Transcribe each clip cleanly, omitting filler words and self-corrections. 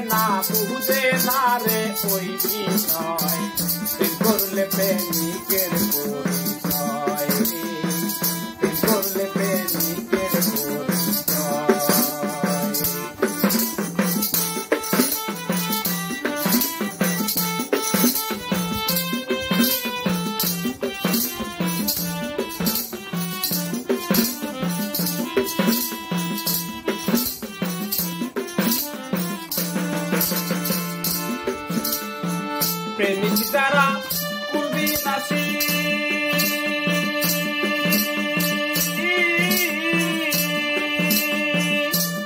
নেহনা বুঝে না রে ওই বিষয় প্রেম করলে প্রেমিকের পরিচয় প্রেম করলে প্রেমিকের পরিচয়। প্রেমিক যারা কুলবি নাসি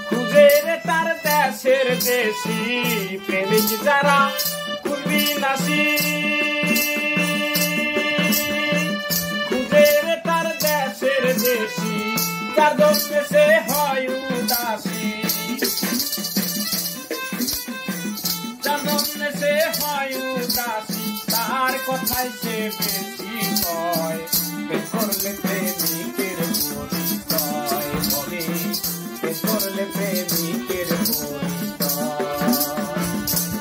খুঁজে রে তার দেশের দেশি প্রেমিক যারা কুলবি নাসি খুঁজে রে তার দেশের দেশি যার দোষে সে হয় উদাসী সে হয় উদাসী তার কথাই সে বেশি কয় প্রেম করলে প্রেমিকের পরিচয় হবে প্রেম করলে প্রেমিকের পরিচয়।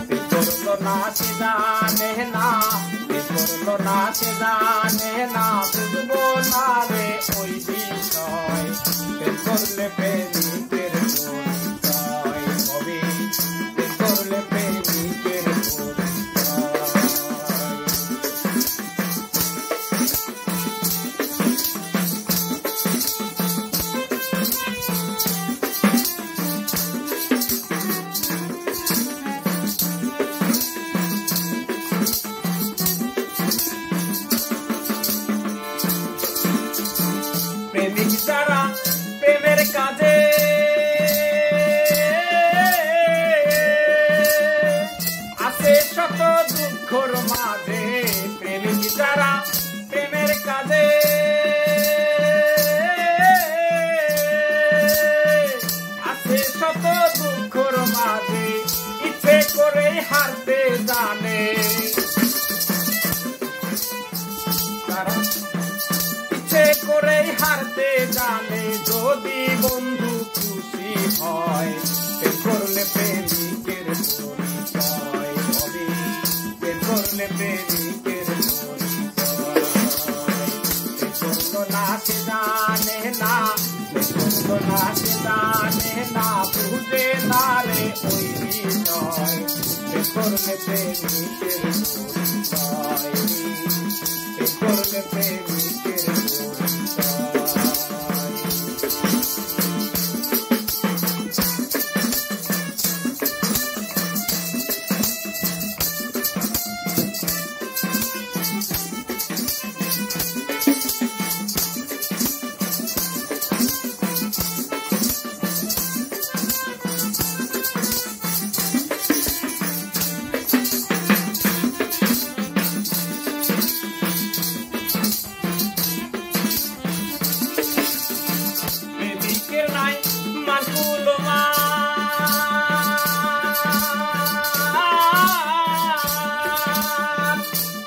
প্রেম করলো না সে জানে না প্রেম করলো না সে জানে না বুঝবো না রে ওই বিষয় প্রেম করলে প্রেমিকের পরিচয় হবে প্রেম করলে প্রেমিকের প্রেমিক যারা প্রেমের কাজে আছে শত দুঃখর মাঝে প্রেমিক যারা প্রেমের কাজে আছে শত দুঃখর মাঝে ইচ্ছে করে হারতে জানে ইচ্ছে করে হারতে জানে যদি বন্ধু খুশি হয় প্রেম করলে প্রেমিকের পরিচয় হবে প্রেম করলে প্রেমিকের পরিচয়। প্রেম করলো না সে জানে না প্রেম করলো না সে জানে না বুঝে না রে ওই বিষয় প্রেম করলে প্রেমিকের পরিচয় প্রেম করলে প্রেমিকের পরিচয়।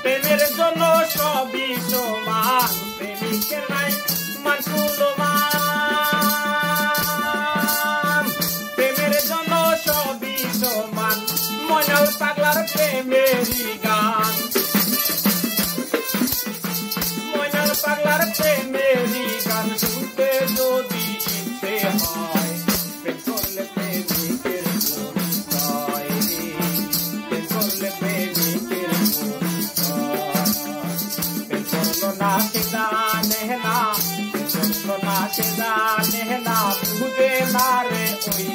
প্রেমের জন্য সবই সমান প্রেমিকের নাই মানকুলমান প্রেমের জন্য সবই সমান ময়নাল পাগলার প্রেমেরই গান ময়নাল পাগলার প্রেমেরই গান শুনতে যদি ইচ্ছে হয় প্রেম করলে প্রেমিকের পরিচয় প্রেম করলে প্রেমিকের পরিচয়। প্রেম করলো না সে জানে না প্রেম করলো না সে জানে না বুঝে না রে ওই